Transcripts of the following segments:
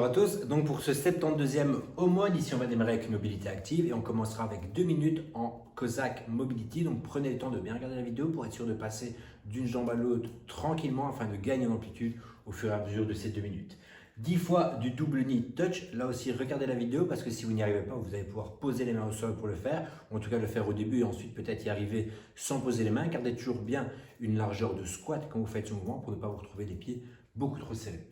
Bonjour à tous, donc pour ce 72e Homon, ici on va démarrer avec une mobilité active et on commencera avec 2 minutes en Cossack Mobility. Donc prenez le temps de bien regarder la vidéo pour être sûr de passer d'une jambe à l'autre tranquillement afin de gagner en amplitude au fur et à mesure de ces 2 minutes. 10 fois du double knee touch, là aussi regardez la vidéo parce que si vous n'y arrivez pas, vous allez pouvoir poser les mains au sol pour le faire, ou en tout cas le faire au début et ensuite peut-être y arriver sans poser les mains. Gardez toujours bien une largeur de squat quand vous faites ce mouvement pour ne pas vous retrouver les pieds beaucoup trop serrés.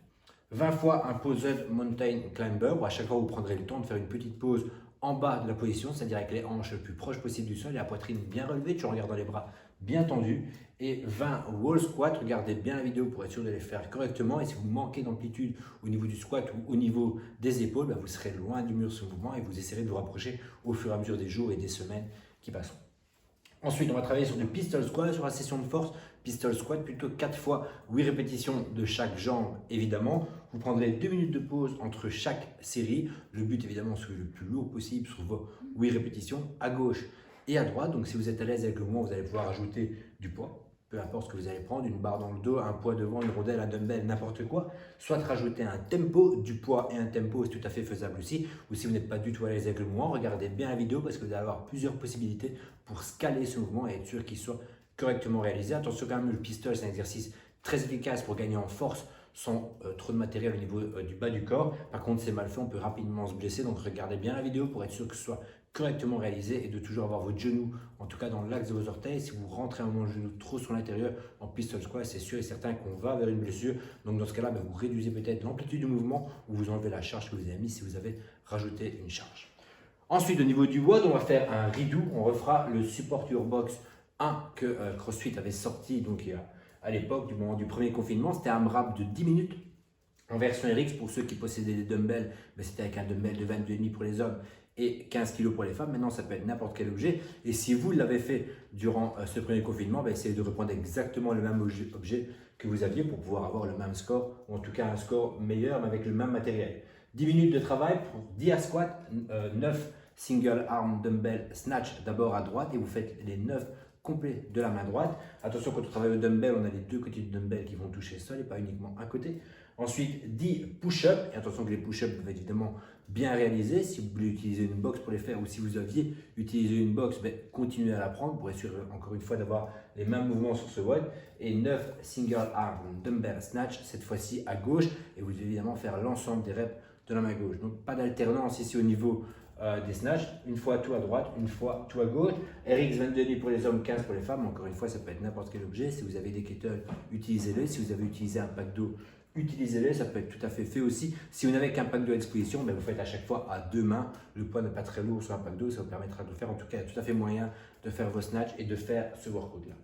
20 fois un posed mountain climber où à chaque fois vous prendrez le temps de faire une petite pause en bas de la position, c'est-à-dire avec les hanches le plus proche possible du sol et la poitrine bien relevée, toujours en gardant les bras bien tendus. Et 20 wall squat, regardez bien la vidéo pour être sûr de les faire correctement. Et si vous manquez d'amplitude au niveau du squat ou au niveau des épaules, vous serez loin du mur ce mouvement et vous essaierez de vous rapprocher au fur et à mesure des jours et des semaines qui passeront. Ensuite, on va travailler sur du pistol squat, sur la session de force. Pistol squat, plutôt 4 fois 8 répétitions de chaque jambe, évidemment. Vous prendrez 2 minutes de pause entre chaque série. Le but, évidemment, c'est le plus lourd possible sur vos 8 répétitions, à gauche et à droite. Donc, si vous êtes à l'aise avec le mouvement, vous allez pouvoir ajouter du poids. Peu importe ce que vous allez prendre, une barre dans le dos, un poids devant, une rondelle, un dumbbell, n'importe quoi. Soit rajouter un tempo, du poids et un tempo, c'est tout à fait faisable aussi. Ou si vous n'êtes pas du tout à l'aise avec le mouvement, regardez bien la vidéo parce que vous allez avoir plusieurs possibilités pour scaler ce mouvement et être sûr qu'il soit correctement réalisé. Attention quand même, le pistol, c'est un exercice très efficace pour gagner en force sans trop de matériel au niveau du bas du corps. Par contre, c'est mal fait, on peut rapidement se blesser. Donc regardez bien la vidéo pour être sûr que ce soit correctement réalisé et de toujours avoir votre genou, en tout cas dans l'axe de vos orteils. Si vous rentrez un moment le genou trop sur l'intérieur en pistol squat, c'est sûr et certain qu'on va vers une blessure. Donc dans ce cas-là, vous réduisez peut-être l'amplitude du mouvement ou vous enlevez la charge que vous avez mise si vous avez rajouté une charge. Ensuite, au niveau du WOD, on va faire un redo. On refera le Support Your Box 1 que CrossFit avait sorti donc, à l'époque du moment du premier confinement. C'était un AMRAP de 10 minutes en version RX pour ceux qui possédaient des dumbbells. C'était avec un dumbbell de 22,5 pour les hommes et 15 kg pour les femmes. Maintenant, ça peut être n'importe quel objet. Et si vous l'avez fait durant ce premier confinement, essayez de reprendre exactement le même objet que vous aviez pour pouvoir avoir le même score, ou en tout cas un score meilleur, mais avec le même matériel. 10 minutes de travail pour 10 à squat, 9 single arm dumbbell snatch d'abord à droite et vous faites les 9 complets de la main droite. Attention, quand on travaille au dumbbell, on a les deux côtés du dumbbell qui vont toucher le sol et pas uniquement un côté. Ensuite, 10 push-ups. Et attention que les push-ups doivent être évidemment bien réalisés. Si vous voulez utiliser une box pour les faire ou si vous aviez utilisé une box, continuez à la prendre pour être sûr, encore une fois, d'avoir les mêmes mouvements sur ce WOD. Et 9 single arm dumbbell snatch, cette fois-ci à gauche. Et vous devez évidemment faire l'ensemble des reps de la main gauche. Donc, pas d'alternance ici au niveau des snatchs, une fois tout à droite, une fois tout à gauche. RX 22,5 pour les hommes, 15 pour les femmes. Encore une fois, ça peut être n'importe quel objet. Si vous avez des kettlebells, utilisez-les. Si vous avez utilisé un pack d'eau, utilisez-les. Ça peut être tout à fait fait aussi. Si vous n'avez qu'un pack d'eau à disposition, vous faites à chaque fois à deux mains. Le poids n'est pas très lourd sur un pack d'eau. Ça vous permettra de faire, en tout cas, tout à fait moyen de faire vos snatchs et de faire ce workout-là.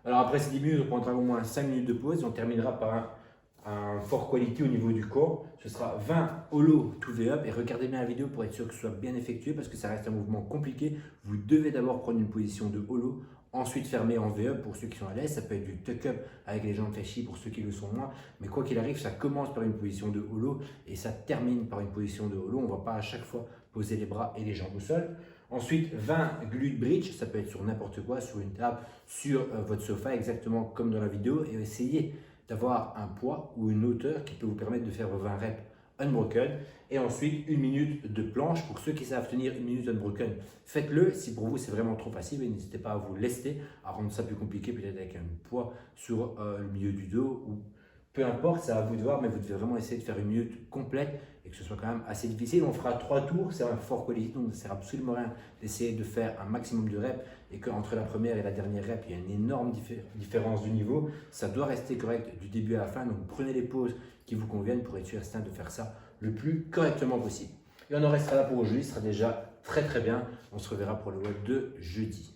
Alors après ces 10 minutes, on prendra au moins 5 minutes de pause. On terminera par un fort quality au niveau du corps. Ce sera 20 hollow to V-up et regardez bien la vidéo pour être sûr que ce soit bien effectué parce que ça reste un mouvement compliqué. Vous devez d'abord prendre une position de hollow, ensuite fermer en V-up pour ceux qui sont à l'aise. Ça peut être du tuck-up avec les jambes fléchies pour ceux qui le sont moins. Mais quoi qu'il arrive, ça commence par une position de hollow et ça termine par une position de hollow. On ne va pas à chaque fois poser les bras et les jambes au sol. Ensuite, 20 glute bridge, ça peut être sur n'importe quoi, sur une table, sur votre sofa, exactement comme dans la vidéo. Et essayez d'avoir un poids ou une hauteur qui peut vous permettre de faire vos 20 reps unbroken. Et ensuite, une minute de planche. Pour ceux qui savent tenir une minute unbroken, faites-le. Si pour vous, c'est vraiment trop facile, n'hésitez pas à vous lester, à rendre ça plus compliqué, peut-être avec un poids sur le milieu du dos ou peu importe, c'est à vous de voir, mais vous devez vraiment essayer de faire une minute complète et que ce soit quand même assez difficile. On fera 3 tours, c'est un fort quality, donc ça ne sert absolument rien d'essayer de faire un maximum de reps et qu'entre la première et la dernière rep, il y a une énorme différence du niveau. Ça doit rester correct du début à la fin, donc prenez les pauses qui vous conviennent pour être sûr de faire ça le plus correctement possible. Et on en restera là pour aujourd'hui, ce sera déjà très bien. On se reverra pour le web de jeudi.